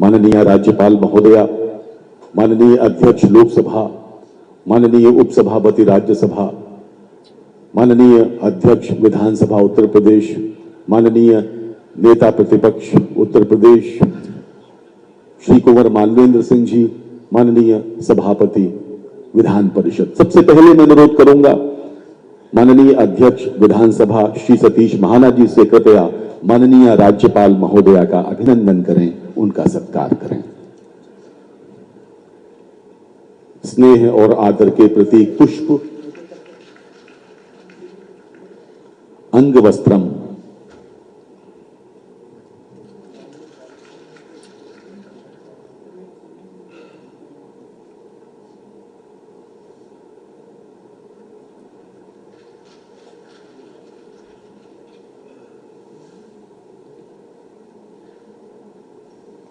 माननीय राज्यपाल महोदया, माननीय अध्यक्ष लोकसभा, माननीय उपसभापति राज्यसभा, माननीय अध्यक्ष विधानसभा उत्तर प्रदेश, माननीय नेता प्रतिपक्ष उत्तर प्रदेश श्री कुंवर मानवेंद्र सिंह जी, माननीय सभापति विधान परिषद। सबसे पहले मैं अनुरोध करूंगा माननीय अध्यक्ष विधानसभा श्री सतीश महाना जी से कृपया माननीय राज्यपाल महोदया का अभिनंदन करें, उनका सत्कार करें। स्नेह और आदर के प्रतीक पुष्प, अंग वस्त्रम,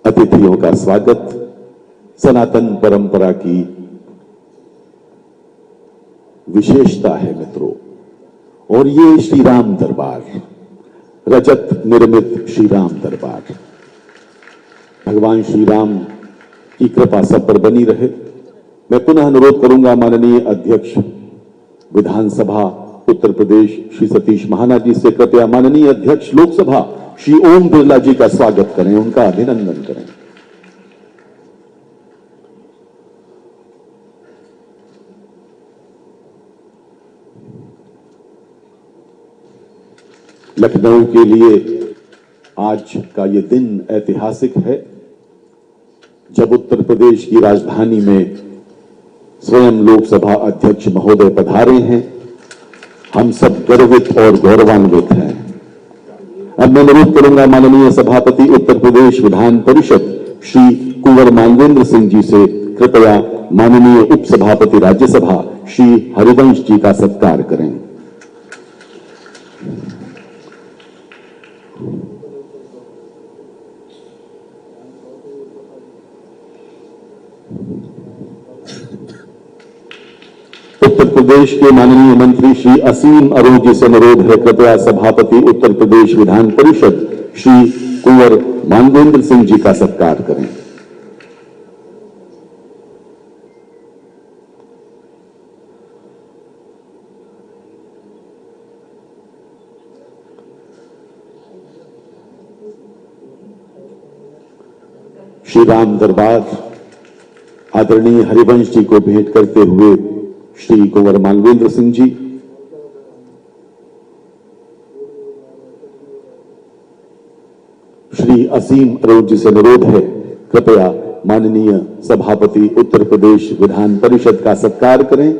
अतिथियों का स्वागत सनातन परंपरा की विशेषता है मित्रों। और ये श्री राम दरबार, रजत निर्मित श्री राम दरबार, भगवान श्री राम की कृपा सब पर बनी रहे। मैं पुनः अनुरोध करूंगा माननीय अध्यक्ष विधानसभा उत्तर प्रदेश श्री सतीश महाना जी से कृपया माननीय अध्यक्ष लोकसभा श्री ओम बिरला जी का स्वागत करें, उनका अभिनंदन करें। लखनऊ के लिए आज का ये दिन ऐतिहासिक है, जब उत्तर प्रदेश की राजधानी में स्वयं लोकसभा अध्यक्ष महोदय पधारे हैं। हम सब गर्वित और गौरवान्वित हैं। अब मैं अनुरोध करूंगा माननीय सभापति उत्तर प्रदेश विधान परिषद श्री कुंवर मानवेंद्र सिंह जी से कृपया माननीय उपसभापति राज्यसभा श्री हरिवंश जी का सत्कार करें। उत्तर प्रदेश के माननीय मंत्री श्री असीम अरोड़ जी से अनुरोध है, कृपया सभापति उत्तर प्रदेश विधान परिषद श्री कुंवर मानवेंद्र सिंह जी का सत्कार करें। श्री राम दरबार आदरणीय हरिवंश जी को भेंट करते हुए श्री कुंवर मानवेंद्र सिंह जी, श्री असीम अरोड़ जी से अनुरोध है, कृपया माननीय सभापति उत्तर प्रदेश विधान परिषद का सत्कार करें।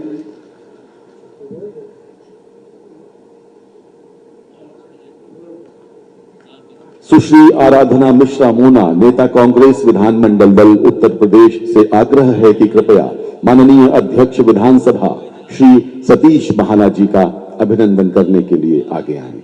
सुश्री आराधना मिश्रा मोना, नेता कांग्रेस विधानमंडल दल उत्तर प्रदेश से आग्रह है कि कृपया माननीय अध्यक्ष विधानसभा श्री सतीश महाना जी का अभिनंदन करने के लिए आगे आए।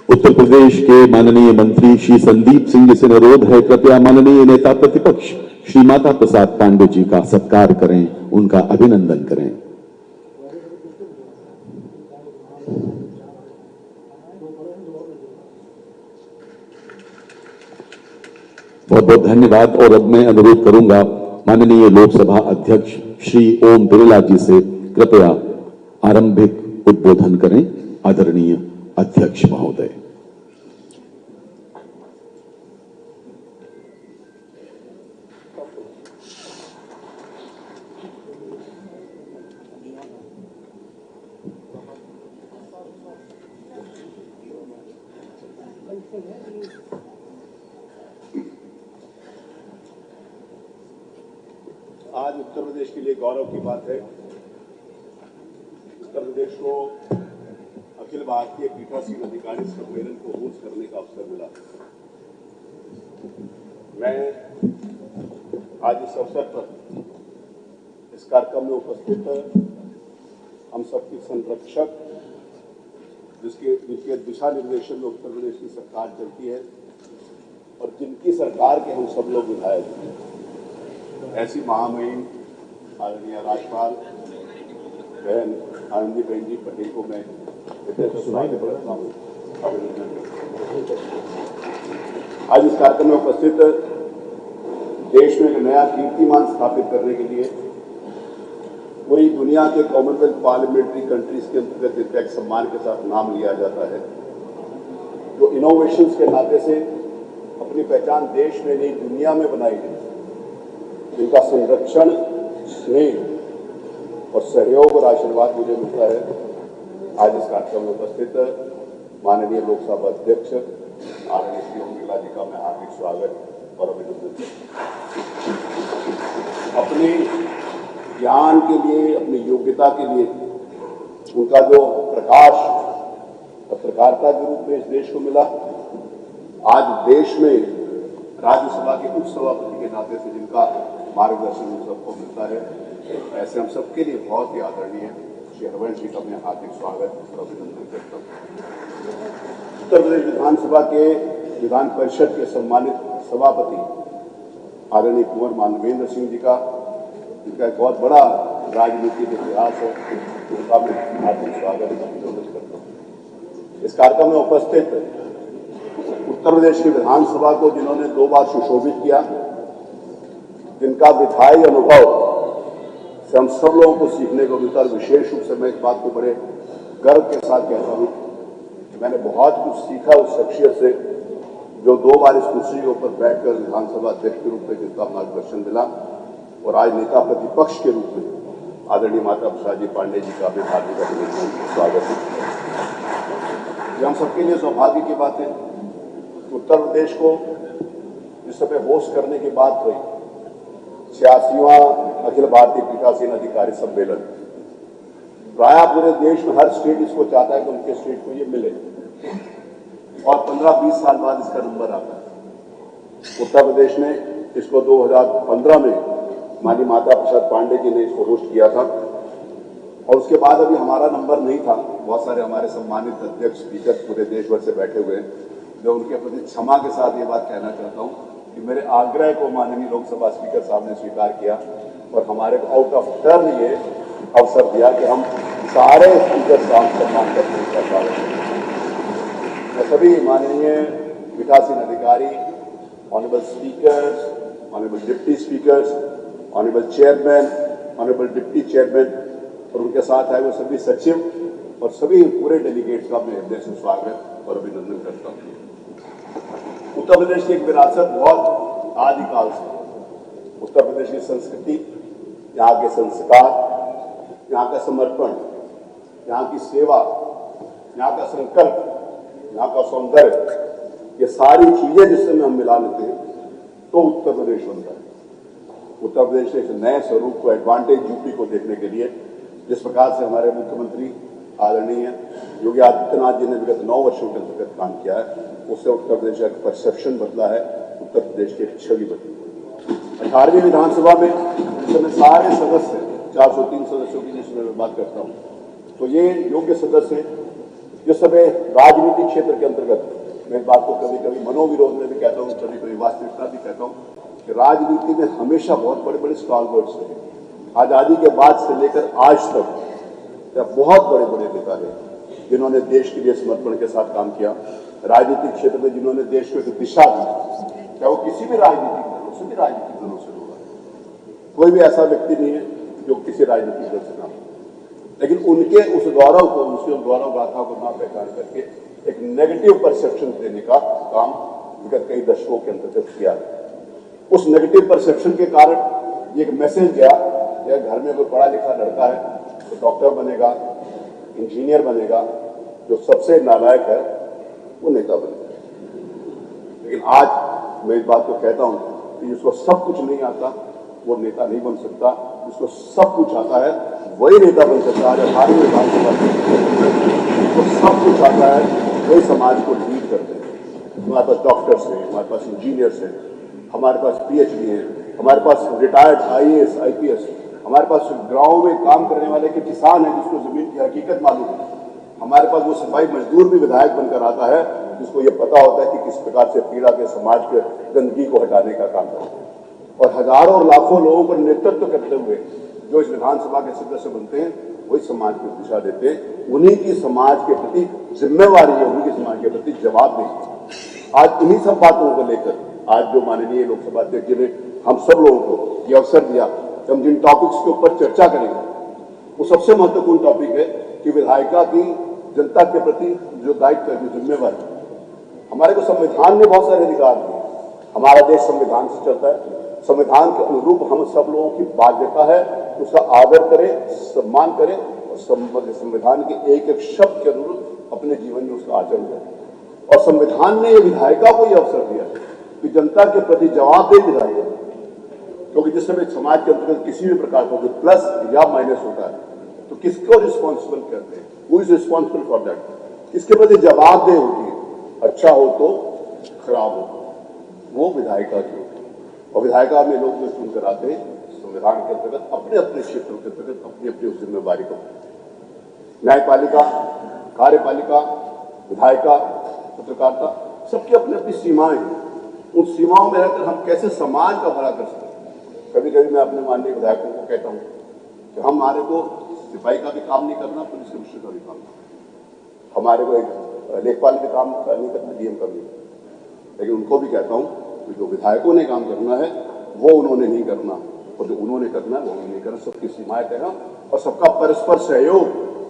उत्तर प्रदेश के माननीय मंत्री श्री संदीप सिंह जी से अनुरोध है, कृपया माननीय नेता प्रतिपक्ष श्री माता प्रसाद पांडे जी का सत्कार करें, उनका अभिनंदन करें। बहुत बहुत धन्यवाद। और अब मैं अनुरोध करूंगा माननीय लोकसभा अध्यक्ष श्री ओम बिरला जी से कृपया आरंभिक उद्बोधन करें। आदरणीय अध्यक्ष महोदय। आज उत्तर प्रदेश के लिए गौरव की बात है। उत्तर प्रदेश को अखिल भारतीय पीठासीन अधिकारी सम्मेलन को होस्ट करने का अवसर मिला। मैं आज इस अवसर पर इस कार्यक्रम में उपस्थित हम सबके संरक्षक, जिनके दिशा निर्देशन में उत्तर प्रदेश की सरकार चलती है, और जिनकी सरकार के हम सब लोग विधायक हैं, ऐसी महामहिम आदरणीय राज्यपाल बहन आनंदीबेन जी पटेल को मैं स्वागत करता हूँ, अभिनंदन करता हूँ। आज इस कार्यक्रम में उपस्थित देश में एक नया कीर्तिमान स्थापित करने के लिए पूरी दुनिया के कॉमनवेल्थ पार्लियामेंट्री कंट्रीज के अंतर्गत जिनका एक सम्मान के साथ नाम लिया जाता है, जो इनोवेशंस के नाते से अपनी पहचान देश में नहीं दुनिया में बनाई है, जिनका संरक्षण, स्नेह और सहयोग और आशीर्वाद मुझे मिलता है। आज इस कार्यक्रम में उपस्थित माननीय लोकसभा अध्यक्ष आदरणीय श्री ओम बिरला जी का मैं हार्दिक स्वागत और अभिनंदन करता हूं। अपने ज्ञान के लिए, अपनी योग्यता के लिए उनका जो प्रकाश पत्रकारिता के रूप में इस देश को मिला, आज देश में राज्यसभा के उपसभापति के नाते से जिनका मार्गदर्शन हम सबको मिलता है, ऐसे हम सबके लिए बहुत ही आदरणीय श्री हरवंश जी का मैं हार्दिक स्वागत और अभिनंदन करता हूँ। उत्तर प्रदेश विधानसभा के विधान परिषद के सम्मानित सभापति आदरणीय कुंवर मानवेंद्र सिंह जी का, जिनका एक बहुत बड़ा राजनीतिक इतिहास है, उनका मैं हार्दिक स्वागत और अभिनंदन करता हूँ। इस कार्यक्रम में उपस्थित उत्तर प्रदेश की विधानसभा को जिन्होंने 2 बार सुशोभित किया, जिनका विधायी अनुभव से हम सब लोगों को सीखने को मिलता है। विशेष रूप से मैं इस बात को बड़े गर्व के साथ कहता हूँ कि मैंने बहुत कुछ सीखा उस शख्सियत से जो 2 बार इस कुर्सी के ऊपर बैठकर विधानसभा अध्यक्ष के रूप में जिनका मार्गदर्शन मिला, और आज नेता प्रतिपक्ष के रूप में आदरणीय माता प्रसाद जी पांडे जी का भी हार्दिक अभिनंदन स्वागत है। ये हम सबके लिए सौभाग्य की बात है। उत्तर प्रदेश को इस समय होस्ट करने की बात हुई 86वां अखिल भारतीय पीठासीन अधिकारी सम्मेलन। प्राय पूरे देश में हर स्टेट इसको चाहता है कि उनके स्टेट को ये मिले, और 15-20 साल बाद इसका नंबर आता है। उत्तर प्रदेश ने इसको 2015 में माननीय माता प्रसाद पांडे जी ने इसको होस्ट किया था, और उसके बाद अभी हमारा नंबर नहीं था। बहुत सारे हमारे सम्मानित अध्यक्ष स्पीकर पूरे देश भर से बैठे हुए हैं, जो उनके प्रति क्षमा के साथ ये बात कहना चाहता हूँ कि मेरे आग्रह को माननीय लोकसभा स्पीकर साहब ने स्वीकार किया और हमारे को आउट ऑफ टर्न ये अवसर दिया कि हम सारे स्पीकर साहब सम्मान करने का स्वागत करें। मैं सभी माननीय पीठासीन अधिकारी, honourable speakers, honourable deputy speakers, honourable chairman, honourable deputy chairman और उनके साथ आए हुए सभी सचिव और सभी पूरे डेलीगेट्स का मैं हृदय से स्वागत और अभिनंदन करता हूँ। उत्तर प्रदेश की एक विरासत बहुत आदिकाल से, उत्तर प्रदेश की संस्कृति, यहाँ के संस्कार, यहाँ का समर्पण, यहाँ की सेवा, यहाँ का संकल्प, यहाँ का सौंदर्य, ये सारी चीजें जिससे हम मिला लेते हैं तो उत्तर प्रदेश बनता है। उत्तर प्रदेश के इस नए स्वरूप को, एडवांटेज यूपी को देखने के लिए जिस प्रकार से हमारे मुख्यमंत्री आदरणीय योगी आदित्यनाथ जी ने विगत 9 वर्षों के अंतर्गत काम किया है, उससे उत्तर प्रदेश का परसेप्शन बदला है, उत्तर प्रदेश की एक छवि बदली है। 18वीं विधानसभा में इस समय सारे सदस्य 403 सदस्यों की जिसमें मैं बात करता हूँ, तो ये योग्य सदस्य हैं। जिस समय राजनीतिक क्षेत्र के अंतर्गत मैं इस बात को कभी कभी मनोविरोध में भी कहता हूँ, कभी कभी वास्तविकता भी कहता हूँ कि राजनीति में हमेशा बहुत बड़े बड़े स्टॉलवर्ड्स रहे। आज़ादी के बाद से लेकर आज तक बहुत बड़े बड़े नेता रहे जिन्होंने देश के लिए समर्पण के साथ काम किया। राजनीतिक क्षेत्र में जिन्होंने देश को एक दिशा दी, चाहे वो किसी भी राजनीतिक दलों से भी राजनीतिक दलों से होगा, कोई भी ऐसा व्यक्ति नहीं है जो किसी राजनीतिक दल से ना हो, लेकिन उनके उस गौरव को, उसके गौरव गाथा को ना पहचान करके एक नेगेटिव परसेप्शन देने का काम विगत कई दशकों के अंतर्गत किया। उस नेगेटिव परसेप्शन के कारण ये एक मैसेज गया, या घर में कोई पढ़ा लिखा लड़का है तो डॉक्टर बनेगा, इंजीनियर बनेगा, जो सबसे नालायक है वो नेता बनेगा। लेकिन आज मैं इस बात को कहता हूं कि जिसको सब कुछ नहीं आता वो नेता नहीं बन सकता, जिसको सब कुछ आता है वही नेता बन सकता है। हमारी विधानसभा जिसको सब कुछ आता है वही समाज को लीड करते हैं। हमारे पास डॉक्टर्स हैं, हमारे पास इंजीनियर्स हैं, हमारे पास PhD हैं, हमारे पास रिटायर्ड IAS IPS, हमारे पास गाँव में काम करने वाले के किसान हैं जिसको जमीन की हकीकत मालूम है, हमारे पास वो सिपाही मजदूर भी विधायक बनकर आता है जिसको ये पता होता है कि किस प्रकार से पीड़ा के समाज के गंदगी को हटाने का काम करते हैं। और हजारों और लाखों लोगों को नेतृत्व करते हुए जो इस विधानसभा के सदस्य बनते हैं वही समाज को दिशा देते हैं। उन्हीं की समाज के प्रति जिम्मेवारी है, उन्हीं की समाज के प्रति जवाबदेही। आज इन्हीं सब बातों को लेकर आज जो माननीय लोकसभा अध्यक्ष जी ने हम सब लोगों को ये अवसर दिया कि हम जिन टॉपिक्स के ऊपर चर्चा करेंगे वो सबसे महत्वपूर्ण टॉपिक है कि विधायिका की जनता के प्रति जो दायित्व है, जो जिम्मेवारी। हमारे को संविधान ने बहुत सारे अधिकार दिए। हमारा देश संविधान से चलता है। संविधान के अनुरूप हम सब लोगों की बाध्यता है उसका आदर करें, सम्मान करें और संविधान के एक एक शब्द के अनुरूप अपने जीवन में उसका आचरण करें। और संविधान ने विधायिका को यह अवसर दिया कि जनता के प्रति जवाबदेह विधायिका, क्योंकि जिस समय समाज के अंतर्गत किसी भी प्रकार का जो प्लस या माइनस होता है तो किसको रिस्पॉन्सिबल करते हैं, who is responsible for that, किसके प्रति जवाबदेह होती है, अच्छा हो तो खराब हो वो विधायिका की होती है। और विधायिका में लोग जो चुनकर आते हैं संविधान के अंतर्गत अपने अपने क्षेत्रों के अंतर्गत अपनी अपनी उस जिम्मेवारी को, न्यायपालिका, कार्यपालिका, विधायिका, पत्रकारिता, सबकी अपनी अपनी सीमाएं हैं। उन सीमाओं में रहकर हम कैसे समाज का भला कर सकते हैं। कभी कभी मैं अपने माननीय विधायकों को कहता हूं कि हमारे को सिपाही का भी काम नहीं करना, पुलिस कमिश्नर का भी काम नहीं करना, हमारे को एक लेखपाल भी काम नहीं करना, डीएम का भी। लेकिन उनको भी कहता हूं कि जो विधायकों ने काम करना है वो उन्होंने नहीं करना और जो उन्होंने करना है वो नहीं करना। सबकी सीमाएं तय हैं और सबका परस्पर सहयोग,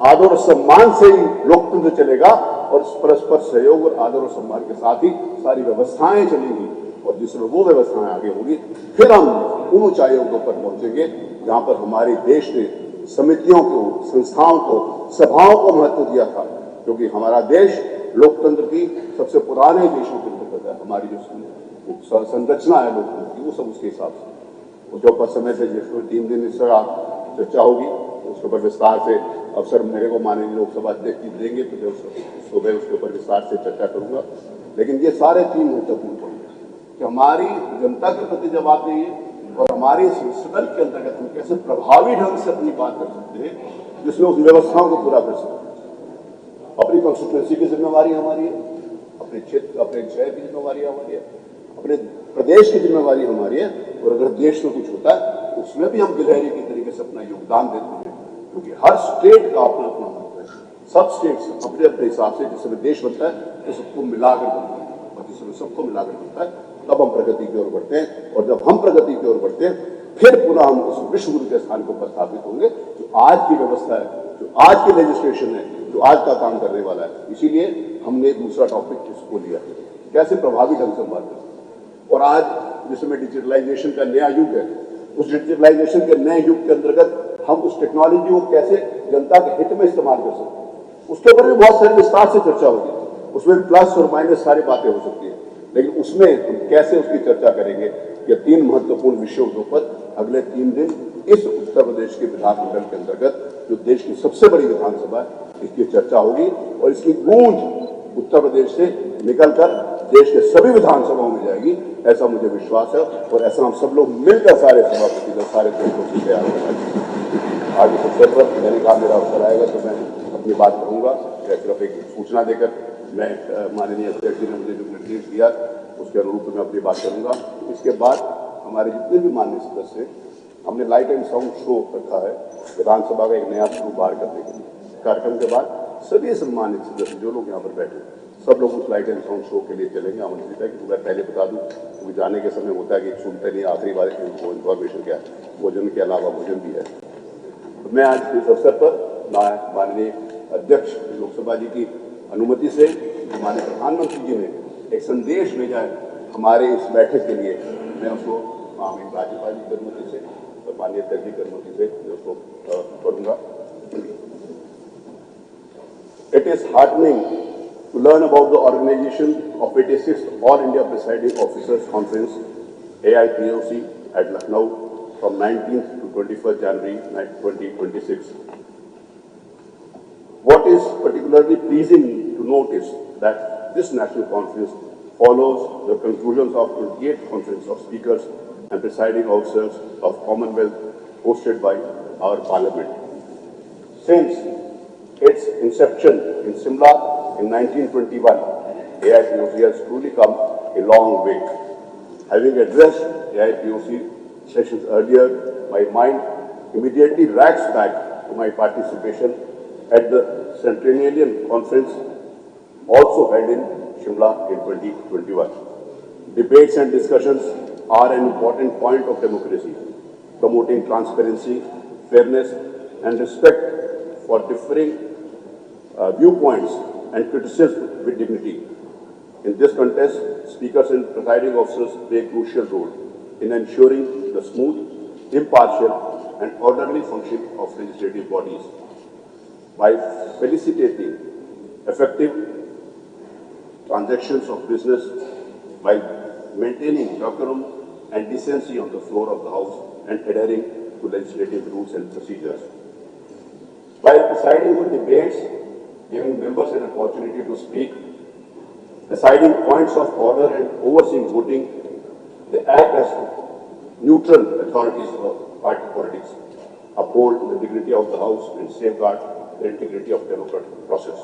आदर और सम्मान से ही लोकतंत्र चलेगा। और परस्पर सहयोग और आदर और सम्मान के साथ ही सारी व्यवस्थाएं चलेंगी और जिसमें वो व्यवस्थाएं आगे होगी फिर हम उन ऊंचाइयों के ऊपर पहुंचेंगे जहां पर हमारे देश ने समितियों को, संस्थाओं को, सभाओं को महत्व दिया था। क्योंकि हमारा देश लोकतंत्र की सबसे पुराने देशों के अंतर्गत है। हमारी जो संरचना है लोकतंत्र की वो सब उसके हिसाब से उसके ऊपर समय से जिसमें 3 दिन इस तरह चर्चा होगी उसके ऊपर विस्तार से अवसर मेरे को माननीय लोकसभा अध्यक्ष जी देंगे तो मैं उसके ऊपर विस्तार से चर्चा करूंगा। लेकिन ये सारे 3 महत्वपूर्ण पॉइंट कि हमारी जनता के प्रति जवाबदेही है और हमारे सदन के अंतर्गत हम कैसे प्रभावी ढंग से अपनी बात कर सकते हैं जिसमें उस व्यवस्थाओं को पूरा कर सकते हैं। अपनी कॉन्स्टिट्यूंसी की जिम्मेवारी हमारी है, अपने क्षेत्र, अपने शहर की जिम्मेवारी हमारी है, अपने प्रदेश की जिम्मेवारी हमारी है। और अगर देश में कुछ होता है उसमें भी हम गिलहरी की तरीके से अपना योगदान देते हैं। क्योंकि हर स्टेट का अपना अपना महत्व है। सब स्टेट्स अपने अपने हिसाब से जिस समय देश बनता है तो सबको मिलाकर बनता है और जिस समय सबको मिलाकर बनता है तब हम प्रगति की ओर बढ़ते हैं। और जब हम प्रगति की ओर बढ़ते हैं फिर पुनः हम उस विश्व गुरु के स्थान को स्थापित होंगे जो आज की व्यवस्था है, जो आज की लेजिस्लेशन है, जो आज का काम करने वाला है। इसीलिए हमने दूसरा टॉपिक इसको लिया, कैसे प्रभावी ढंग से बात करें। और आज जिस समय डिजिटलाइजेशन का नया युग है, उस डिजिटलाइजेशन के नए युग के अंतर्गत हम उस टेक्नोलॉजी को कैसे जनता के हित में इस्तेमाल कर सकते हैं उसके ऊपर भी बहुत सारी विस्तार से चर्चा होगी। उसमें प्लस और माइनस सारी बातें हो सकती है, लेकिन उसमें हम कैसे उसकी चर्चा करेंगे ये 3 महत्वपूर्ण विषयों के ऊपर अगले 3 दिन इस उत्तर प्रदेश के विधानमंडल के अंतर्गत जो देश की सबसे बड़ी विधानसभा है इसकी चर्चा होगी। और इसकी गूंज उत्तर प्रदेश से निकलकर देश के सभी विधानसभाओं में जाएगी, ऐसा मुझे विश्वास है। और ऐसा हम सब लोग मिलकर सारे सभापति सारे देशों से तैयार होंगे। आज इस अवसर पर मैंने कहा मेरा अवसर आएगा तो मैं अपनी बात करूंगा। सिर्फ एक सूचना देकर मैं माननीय अध्यक्ष जी ने मुझे जो निर्देश दिया उसके अनुरूप मैं अपनी बात करूंगा। इसके बाद हमारे जितने भी माननीय सदस्य हैं हमने लाइट एंड साउंड शो रखा है विधानसभा का एक नया शुरू बार करने के लिए। कार्यक्रम के बाद सभी सम्मानित सदस्य जो लोग यहाँ पर बैठे सब लोग उस लाइट एंड साउंड शो के लिए चलेंगे। आमंत्रित है कि मैं पहले बता दूं क्योंकि जाने के समय होता है कि सुनते नहीं आखिरी बार वो इन्फॉर्मेशन क्या है। भोजन के अलावा भोजन भी है। तो मैं आज इस अवसर पर माननीय अध्यक्ष लोकसभा जी की अनुमति से माननीय प्रधानमंत्री जी ने एक संदेश भेजा है हमारे इस बैठक के लिए। मैं उसको माननीय राज्यपाल जी की अनुमति से और माननीय अध्यक्ष जी की अनुमति से मैं उसको पढ़ूंगा। It is heartening to learn about the organization of 86th All India Presiding Officers Conference AIPOC at Lucknow from 19th to 21st January 2026. What is particularly pleasing to note is that this national conference follows the conclusions of 28th Conference of Speakers and Presiding Officers of Commonwealth hosted by our Parliament. Since its inception in Simla in 1921, AIPOC has truly come a long way. Having addressed AIPOC sessions earlier, my mind immediately racks back to my participation at the Centennial Conference, also held in Shimla in 2021. Debates and discussions are an important point of democracy, promoting transparency, fairness, and respect for differing viewpoints and criticism with dignity. In this contest, speakers and presiding officers play a crucial role in ensuring the smooth, impartial, and orderly function of legislative bodies. By facilitating effective transactions of business while maintaining decorum and decency on the floor of the House and adhering to legislative rules and procedures. While presiding over debates, giving members an opportunity to speak, deciding points of order and overseeing voting, they act as neutral authorities of party politics, uphold the dignity of the House and safeguard the integrity of democratic process.